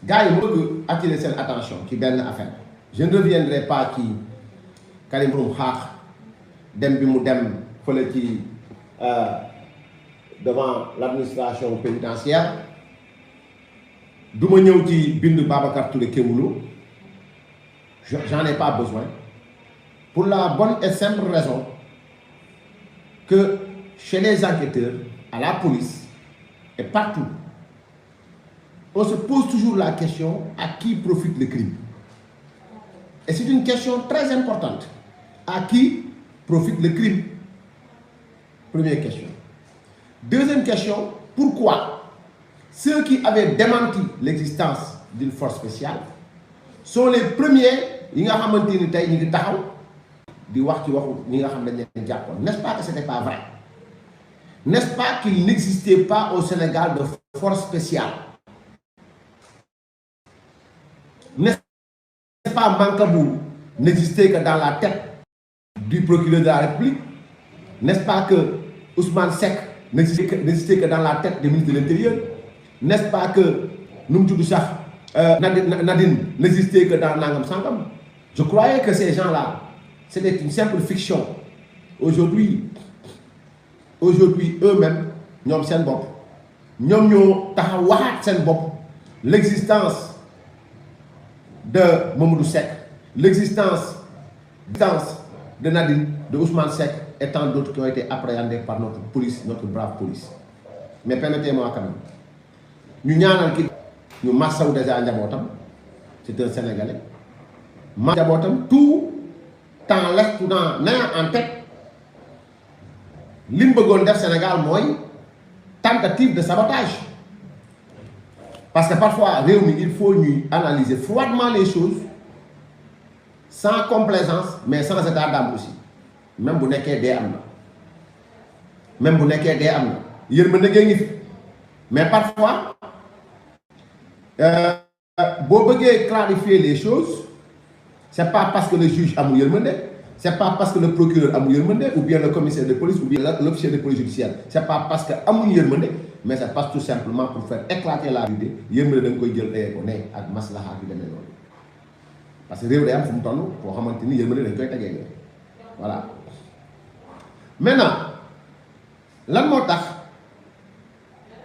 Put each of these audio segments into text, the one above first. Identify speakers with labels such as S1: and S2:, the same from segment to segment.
S1: gars yi bëgg attirer seen attention ci benn affaire je ne reviendrai pas ci Karim Xrum Xax dem bi mu dem fële ci devant l'administration pénitentiaire du ma ñëw ci bind Babacar Touré Kewoulo j'en ai pas besoin pour la bonne et simple raison que chez les enquêteurs, à la police et partout, on se pose toujours la question à qui profite le crime. Et c'est une question très importante. À qui profite le crime? Première question. Deuxième question, pourquoi ceux qui avaient démenti l'existence d'une force spéciale sont les premiers yi nga xamante ni tey ñu ngi taxaw di wax ci waxu ñi nga xam ne dañ leen jàppoon? N'est-ce pas que c'était pas vrai? N'est-ce pas qu'il n'existait pas au Sénégal de force spéciale? N'est-ce pas Mancabou n'existait que dans la tête du procureur de la République? N'est-ce pas que Ousmane Seck n'existait que dans la tête du ministre de l'Intérieur? N'est-ce pas que Nadine n'existait que dans Nangam Sangam? Je croyais que ces gens-là, c'était une simple fiction. Aujourd'hui, eux-mêmes, ñoom seen bopp ñoom ñoo taxaw waxaat seen bopp l'existence de Mamadou Seck, l'existence de Nadine, de Ousmane Seck et tant d'autres qui ont été appréhendés par notre police, notre brave police. Mais permettez-moi quand même ñu ñaanal ki ñu massaw déjà njabootam, c'est un Sénégalais, njabootam tout en ayant en tête li mu bëggoon def Sénégal mooy tentative de sabotage. Parce que parfois réew mi il faut ñuy analyser froidement les choses sans complaisance mais sans état d'âme aussi. Même bu nekkee dee am na yërmande ngi fi mais parfois boo bëggee clarifier les choses c'est pas parce que le juge amul yërmande, c'est pas parce que le procureur amul yërmande ou bien le commissaire de police ou bien l'officier de police judiciaire, c'est pas parce que amuñu yërmande mais c'est parce tout simplement pour faire éclater la vérité. Yërmande da nga koy jël teye ko ne ak maslaha bi demee noonu parce que réew day am fu mu toll boo xamante ni yërmande dañ koy tegee voilà. Maintenant lan moo tax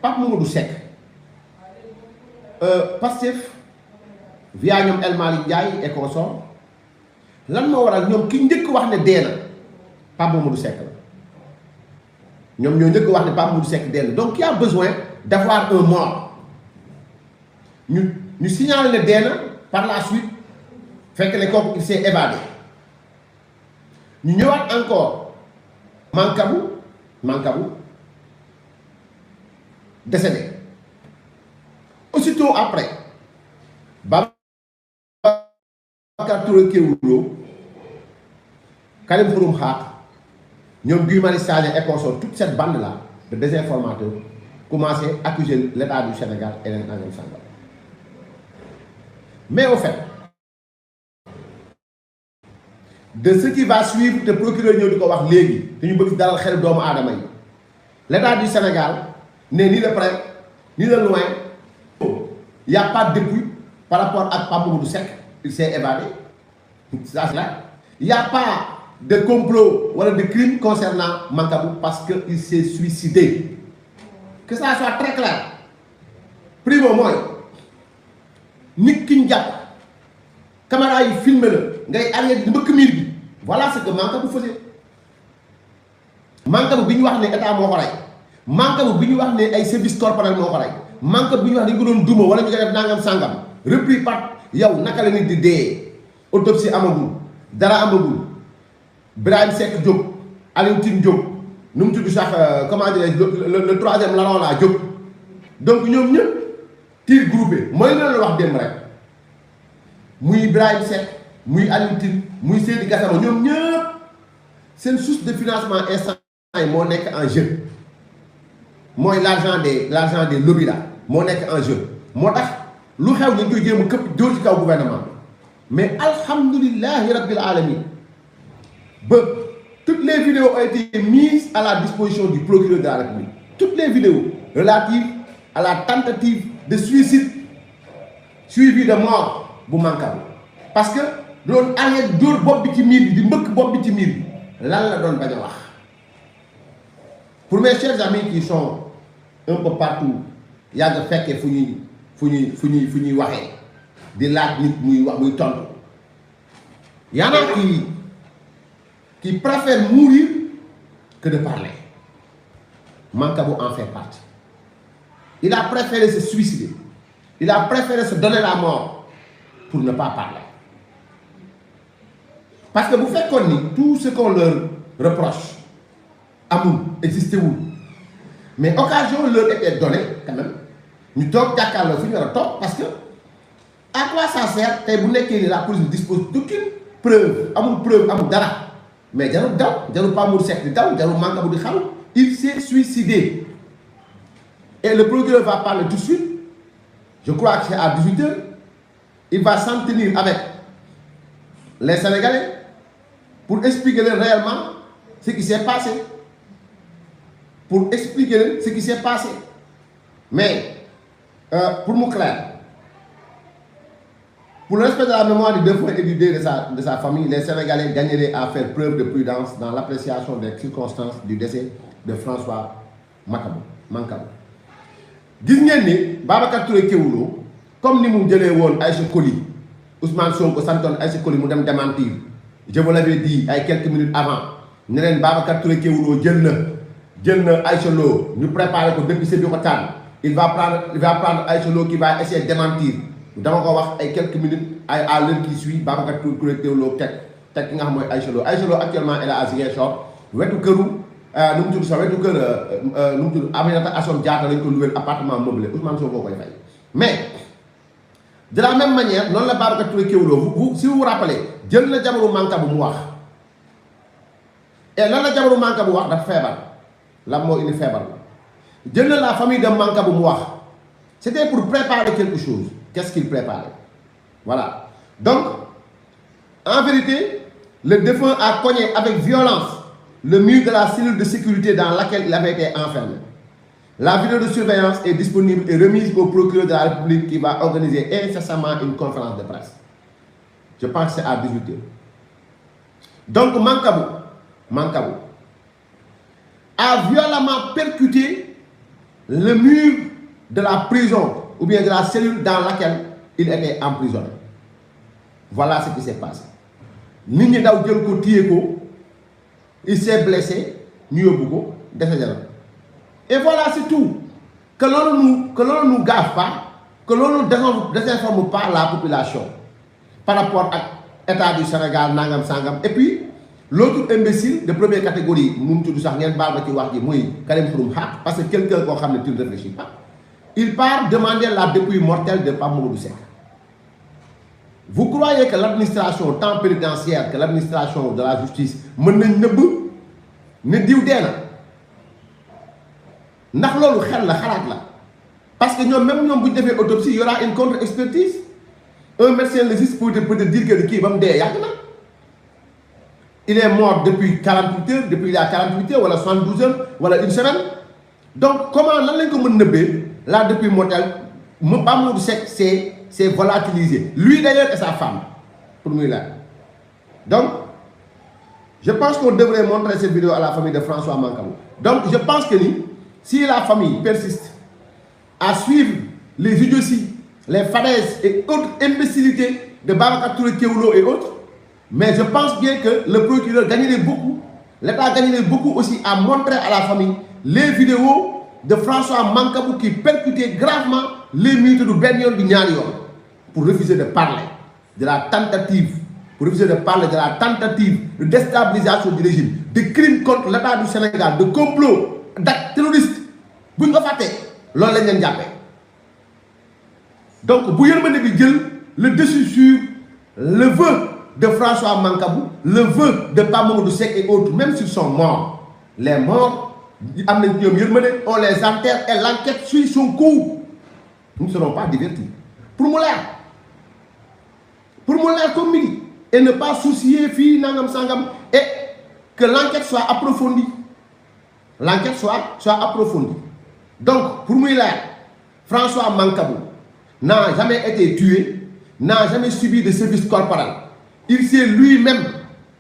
S1: Pape Mamadou Seck Pastef via ñoom El Malick Ndiaye et consort lan moo waral ñoom ki njëkk wax ne dee na Pape Mamadou Seck la ñoom ñoo njëkk wax ne Pape Mamadou Seck dee na. Donc qui a besoin d'avoir un mort ñu signaler ne dee na par la suite fekk ne kooku il s'est évadé ñu ñëwaat encore Mancabou décédé. Aussitôt après Babacar Touré Kewoulo, Karim Xrum Xax, ñoom Guy Marius Sagna et consorts, toute cette bande-là de désinformateurs commençaient à accuser l'État du Sénégal et les Nangam Sangam. Mais au fait, de ce qui va suivre te procureur ñëw di ko wax léegi te ñu bëgg dalal xel doomu aadama yi, l'État du Sénégal n'est ni de près ni de loin. Il n'y a pas de dépouille par rapport à Pape Mamadou Seck, il s'est évadé. Ça, c'est là. Il n'y a pas de complot ou de crime concernant Mancabou parce qu'il s'est suicidé. Que ça soit très clair. Primo mooy nit ki ñu jàpp caméra yi filmé la ngay arrière di mbëkk miir bi. Voilà ce que Mancabou faisait. Mancabou bi ñu wax ne état moo ko rey, Mancabou bi ñu wax ne ay service corporel moo ko rey, Mancabou bi ñu wax dañu ko doon duma wala ñu ko def nangam sangam repris par yow naka la nit di dee autopsie amagul dara amagul Birahim Seck jóg Alioune Tine jóg nu mu tudd sax comment dirais-je le troisième larron laa jóg. Donc ñoom ñëpp tir groupé mooy li la wax démb rek muy Birahim Seck muy Alioune Tine muy Seydi Gassama ñoom ñëpp seen source de financement instant yi moo nekk en jeu. Mooy l'argent des lobbies là moo nekk en jeu moo tax lu xew ñu koy jéem a këpp dóor ci kaw gouvernement bi mais alhamdulillahi rabbil alamin ba toutes les vidéos ont été mises à la disposition du procureur de la République, toutes les vidéos relatives à la tentative de suicide suivi de mort bu Mancabou parce que doon arrière dóor bopp bi ci miir bi di mbëkk bopp bi ci miir bi lan la doon bañ a wax. Pour mes chers amis qui sont un peu partout yàgg fekkee fu ñuy waxee di laaj nit muy wax muy tontu y en a qui préfèrent mourir que de parler. Mancabou en fait partie. Il a préféré se suicider. Il a préféré se donner la mort pour ne pas parler. Parce que vous faites connaître tout ce qu'on leur reproche. Amour, existait où? Mais occasion leur était donnée quand même. Nous sommes d'accord le film parce que à quoi ça sert? La police ne dispose d'aucune preuve. Amour preuve, amour dara. Mais Diallo pas mourir sec, Diallo Mancabou de Khalou, il s'est suicidé. Et le procureur va parler tout de suite. Je crois que c'est à 18h. Il va s'en tenir avec les Sénégalais pour expliquer réellement ce qui s'est passé. Pour expliquer ce qui s'est passé. Mais, pour nous clair, pour le respect de la mémoire du défunt et du deuil de sa famille, les Sénégalais gagneraient à faire preuve de prudence dans l'appréciation des circonstances du décès de François Mancabou. Gis ngeen ni Babacar Touré Kewoulo comme ni mu jëlee woon Aïcha Koli Ousmane Sonko santoon Aïcha Koli mu dem démentir je vous l'avais dit ay quelques minutes avant ne leen Babacar Touré Kewoulo jël na Aïcha Lo ñu préparé ko depuis Sébikotane il va prendre Aïcha Lo qui va essayer de démentir dama ko wax ay quelques minutes à l'heure qui suit Babacar Touré Kewoulo teg ki nga xam mooy Aïcha Lo actuellement elle est à Ziguinchor wetu këru nu mu tudd sax wetu kër nu mu tudd Aminata Assome Diatta lañ ko loué appartement meublé Ousmane Sonko koy fay mais de la même manière noonu la Babacar Touré Kewoulo si vous vous rappelez jël na jabaru Mancabou mu wax et lan la jabaru Mancabou wax dafa feebar lan moo indi feebar la jël na la famille de Mancabou mu wax c'était pour préparer quelque chose qu'est-ce qu'il préparait voilà donc en vérité le défunt a cogné avec violence le mur de la cellule de sécurité dans laquelle il avait été enfermé. La vidéo de surveillance est disponible et remise au procureur de la République qui va organiser incessamment une conférence de presse. Je pense que c'est à 18h. Donc Mancabou a violemment percuté le mur de la prison ou bien de la cellule dans laquelle il était emprisonné. Voilà ce qui s'est passé. Nit ñi daw jël ko téye ko il s'est blessé, ñu yóbbu ko décédé. Et voilà, c'est tout. Que l'on ne nous gaffe pas, que l'on ne désinforme pas la population par rapport à l'état du Sénégal, nangam sangam. Et puis, l'autre imbécile de première catégorie, parce que quelqu'un qui ne réfléchit pas, il part demander la dépouille mortelle de Pape Mamadou Seck. Vous croyez que l'administration, tant pénitentiaire que l'administration de la justice, ne diw dee na ndax loolu xel la xalaat la parce que même ñoom bu ñu defee autopsie il y aura une contre-expertise un médecin légiste peut te dire que kii ba mu dee yàgg na il est mort depuis 48 heures depuis il y a 48 heures wala 72 heures wala une semaine donc comment nan lañ ko mën nëbbee la dépouille mortelle Pape Mamadou Seck c'est volatilisé lui d'ailleurs et sa femme pour muy la donc je pense qu'on devrait montrer cette vidéo à la famille de François Mancabou. Donc, je pense que si la famille persiste à suivre les idioties, les falaises et autres imbécilités de Babacar Touré Kewoulo et autres, mais je pense bien que le procureur gagnerait beaucoup, l'État gagnerait beaucoup aussi à montrer à la famille les vidéos de François Mancabou qui percutait gravement les minutes de Benyon du Nyarion pour refuser de parler de la tentative. Pour refuser de parler de la tentative de déstabilisation du régime, de crimes contre l'État du Sénégal, de complot, d'actes terroristes. Vous ne faites pas, c'est ce qu'on donc, vous avez le dessus sur le vœu de François Mancabou, le vœu de Pape Mamadou Seck et autres, même s'ils sont morts. Les morts, on les enterre et l'enquête suit son cours. Nous ne serons pas divertis. Pour moi, comme midi. Et ne pas soucier fille nangam sangam et que l'enquête soit approfondie. L'enquête soit approfondie. Donc, pour moi, là, François Mancabou, n'a jamais été tué, n'a jamais subi de service corporel. Il s'est lui-même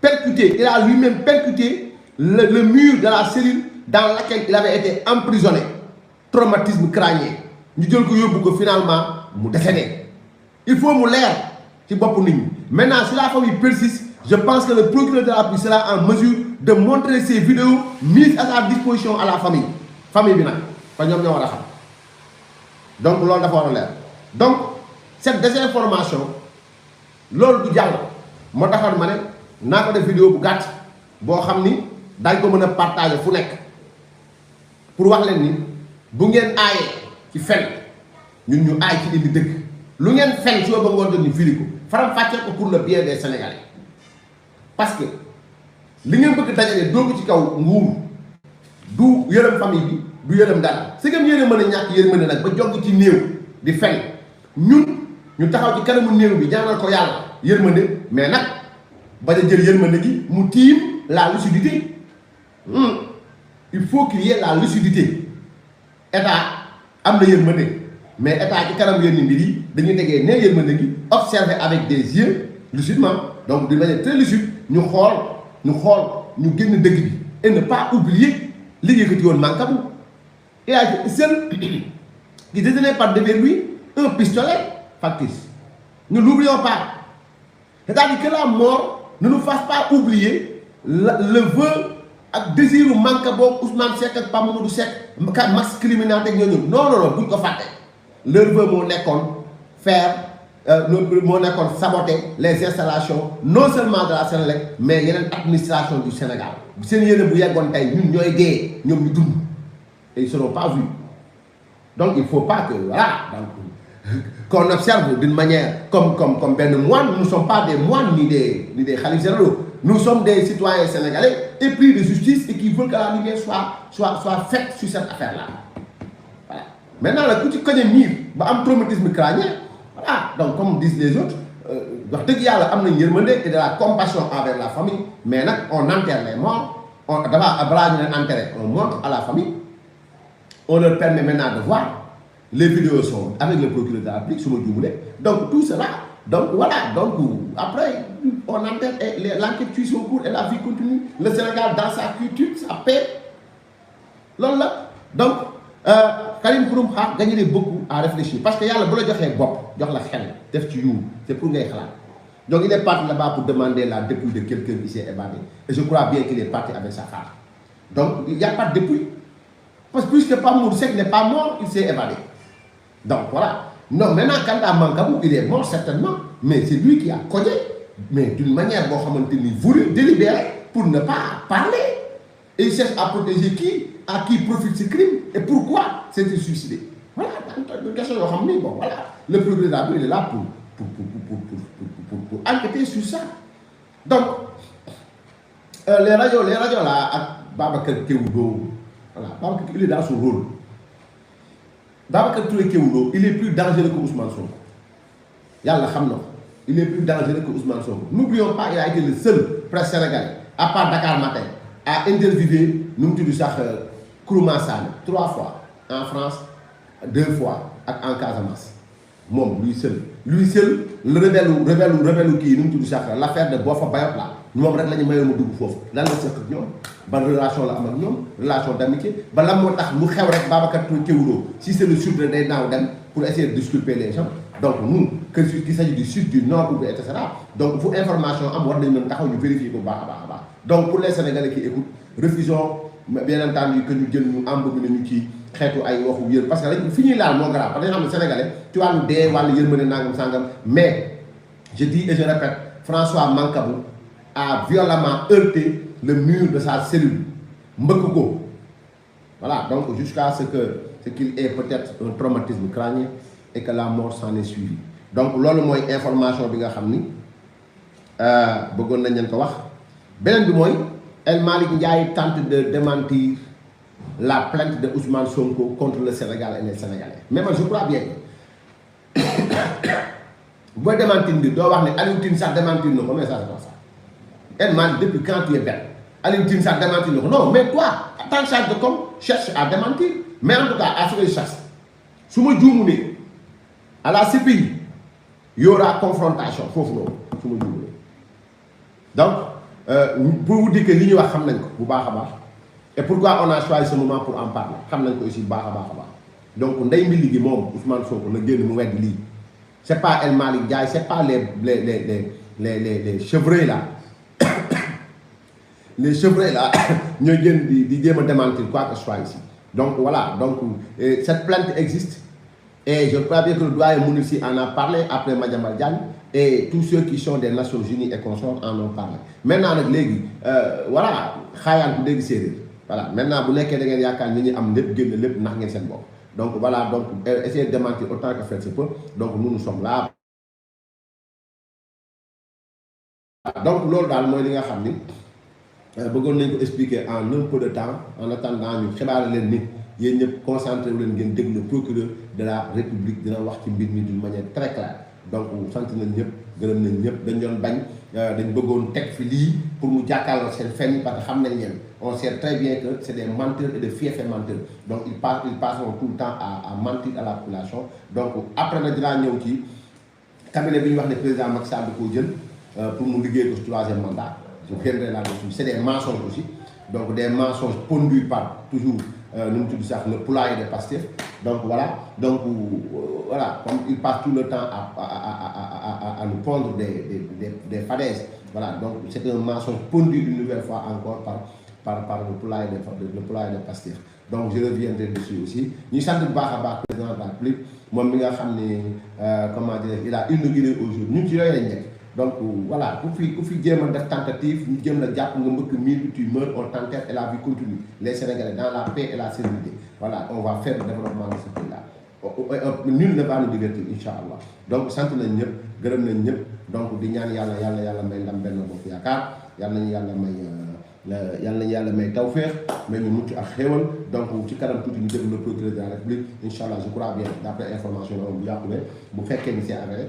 S1: percuté, il a lui-même percuté le mur de la cellule dans laquelle il avait été emprisonné. Traumatisme crânien. Nous disons que finalement, il décédé. Il faut me l'air. Maintenant, si la famille persiste, je pense que le procureur de la République sera en mesure de montrer ces vidéos mises à sa disposition à la famille. Famille bi nak fa ñom ñoo wara xam. Donc loolu dafa wara leer. Donc cette désinformation loolu du jall. Mo taxal mané nako def vidéo bu gatt bo xamni dañ ko mëna partager fu nek pour wax leen ni bu ngeen ayé ci fen ñun ñu ay ci indi dëgg lu ngeen fen so ba ngon ni firi ko faram faccé ko pour le bien des Sénégalais. Parce que li ngeen bëgg dajalé dogu ci kaw nguur du yërëm famille bi du yërëm dara c'est que yërëm mëna ñak yërëm mëna nak ba jog ci néew di fen ñun ñu taxaw ci kanamu néew bi ñaanal ko yalla yërmande mais nak ba jël yërmande gi mu tim la lucidité. Il faut qu'il y ait la lucidité. État am na yërmande mais état ci kanam yenn mbir yi dañuy tegee ne yërmande gi observer avec des yeux lucidement donc d'une manière très lucide ñu ñu génn dëgg bi et ne pas oublier li yëkkati woon Mancabou. Il a été seul qui détenait par derrière lui un pistolet factice. Ne l'oublions pas. C'est-à-dire que la mort ne nous fasse pas oublier le vœu ak désir Mancabou Ousmane Seck ak Pape Mamadou Seck max criminalité ak ñooñu non buñ ko fàtte. Leur vœu moo nekkoon faire moo nekkoon saboter les installations non seulement de la Sénélec mais yeneen administration du Sénégal seen yéene bu yeggoon tey ñun ñooy dee ñoom ñu dund et ils ne seront pas vus. Donc il ne faut pas que voilà donc qu'on observe d'une manière comme ben moine. Nous ne sommes pas des moines ni des khalifes généraux. Nous sommes des citoyens sénégalais épris de justice et qui veulent que la lumière soit faite sur cette affaire-là. Voilà. Maintenant, le coup de connaître un traumatisme crânien, voilà. Donc comme disent les autres, il y a et de la compassion envers la famille, mais on enterre les morts, on montre à la famille, on leur permet maintenant de voir. Les vidéos sont avec le procureur de la République, sur le Djoumoulé. Donc tout cela, donc voilà, donc après, on enterre, l'enquête suit son cours et la vie continue. Le Sénégal dans sa culture, sa paix. Là. Donc, Karim Xrum Xax gagné beaucoup à réfléchir. Parce qu'il y a le blog de Bob, c'est pour les gens. Donc il est parti là-bas pour demander la dépouille de quelqu'un qui s'est évadé. Et je crois bien qu'il est parti avec sa femme. Donc il n'y a pas de dépouille. Parce que puisque Pape Mamadou Seck n'est pas mort, il s'est évadé. Donc voilà. Non, maintenant, quand à Mancabou, il est mort certainement, mais c'est lui qui a cogné, mais d'une manière voulu, délibérée, pour ne pas parler. Et il cherche à protéger qui, à qui profite ce crime, et pourquoi s'est-il suicidé. Voilà, une question de bon, voilà. Le procureur il est là pour enquêter sur ça. Donc, les radios là, Babacar Keoulo, voilà, Babacar il est dans son rôle. Babacar Touré Kewoulo, il est plus dangereux que Ousmane Sonko. Yalla xamna ko. Il est plus dangereux que Ousmane Sonko. N'oublions pas, il a été le seul presse sénégalais, à part Dakar Matin, à interviewer Kourouma Sane 3 fois en France, 2 fois en Casamance. Lui seul, le rebelle qui l'affaire de Bofa Bayot là. Nous avons réglé les mots de lan la seq ak ñom ban relation la am ak ñom relation d'amitié ba la motax lu xew rek Babacar Touré Kewoulo si c'est le sud day naaw dem pour essayer de disculper les gens. Donc nous que qu'il s'agit du sud du nord ou etc. Donc pour information am war nañ mën taxaw ñu vérifier ko baax. Donc pour les Sénégalais qui écoutent, refusons bien entendu que ñu jël ñu embobiner ñu ci xétu ay waxu yeen parce que rek fini laal mo grave parce que xam Sénégalais tu walu dé walu yërmane nangam sangam mais je dis et je répète François Mancabou a violemment heurté le mur de sa cellule. Mbekouko. Voilà, donc jusqu'à ce qu'il ait peut-être un traumatisme crânien et que la mort s'en est suivie. Donc, c'est une information que vous savez. Benen bi moy El Malick Ndiaye tente de démentir la plainte de Ousmane Sonko contre le Sénégal et les Sénégalais. Mais moi je crois bien. Vous démentir, vous dire que Aliou Tine ça démentir, comment ça se passe? El Malick, depuis quand tu es bête? Aliou Tine ça démentir. Non, mais toi, en tant que charge de com, cherche à démentir. Mais en tout cas, à ce que je cherche. Si je dis à la CPI il y aura confrontation foofu noonu su ma juumee donc pour vous dire que li ñuy wax xam nañ ko bu baax a baax et pourquoi on a choisi ce moment pour en parler xam nañ ko aussi bu baax a baax a baax donc ndey mbi gi moom Ousmane Sonko na génn mu wedd lii c'est pas El Malick Ndiaye c'est pas les chevreuils là les chevreuils là ñooy génn di jéem a démentir quoi que ce soit ici donc voilà donc cette plainte existe et je crois bien que le doyen Mounirsi en a parlé après Madiambal Diagne et tous ceux qui sont des Nations Unies et consorts en ont parlé maintenant nag léegi voilà xaayaan bu dégg séeréer voilà maintenant bu nekkee da ngeen yaakaar ni ñu am lépp génn lépp nax ngeen seen bopp donc voilà donc essayer de démentir autant que faire se peut donc nous sommes là donc loolu daal mooy li nga xam ni bëggoon nañ ko expliquer en un peu de temps en attendant ñu xibaar leen ni yéen ñëpp concentré wu leen ngeen déglu le procureur de la république dina wax ci mbir mi d'une manière très claire donc sant nañ ñëpp gërëm nañ ñëpp dañ doon bañ dañ bëggoon teg fi lii pour mu jàkkaarloo seen fenn parce que xam nañ leen on sait très bien que c'est des menteurs et des fiefs menteurs donc ils passeront tout le temps à mentir à la population donc après nag dinaa ñëw ci cabinet bi ñu wax ne président Macky Sall da koo jël pour mu liggéey ko troisième mandat je viendrai là-dessus c'est des mensonges aussi donc des mensonges pondus par toujours nu mu tudd sax le poulailler de Pastef donc voilà donc voilà comme il passe tout le temps à nous pondre des falaises voilà donc c'est un mensonge pondu une nouvelle fois encore par le poulailler de Pastef donc je reviendrai dessus aussi ñu sant bu baax a baax président de la République moom mi nga xam ne comment dire il a inauguré aujourd'hui ñun ci yooyu lañ nekk donc voilà ku fi jéem a def tentative ñu jéem la jàpp nga mbëkk miir bi tu meurs on t'enterre et la vie continue les Sénégalais dans la paix et la sérénité voilà on va faire le développement de ce pays-là nul ne va nous divertir incha allah donc sant nañ ñëpp gërëm nañ ñëpp donc di ñaan yàlla may ndam benn bopp yaakaar yàlla nañu yàlla may tawféex mais ñu mucc ak xéewal donc ci kanam tuuti ñu déglu le procureur de la République incha allah je crois bien d'après information la moom bu yàqu ne bu fekkee ni c'est avéré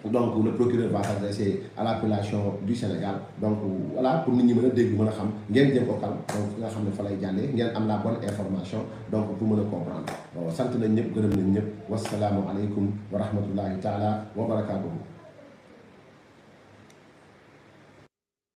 S1: donc le procureur va s'adresser à la population du Sénégal donc voilà pour nit ñi mën a dégg mën a xam ngeen jëm ko kal donc fi nga xam ne fa lay jàllee ngeen am la bonne information donc pour mën a comprendre sant nañ ñëpp gërëm nañ ñëpp wasalaamu aleykum wa rahmatullahi taala wa barakatuhu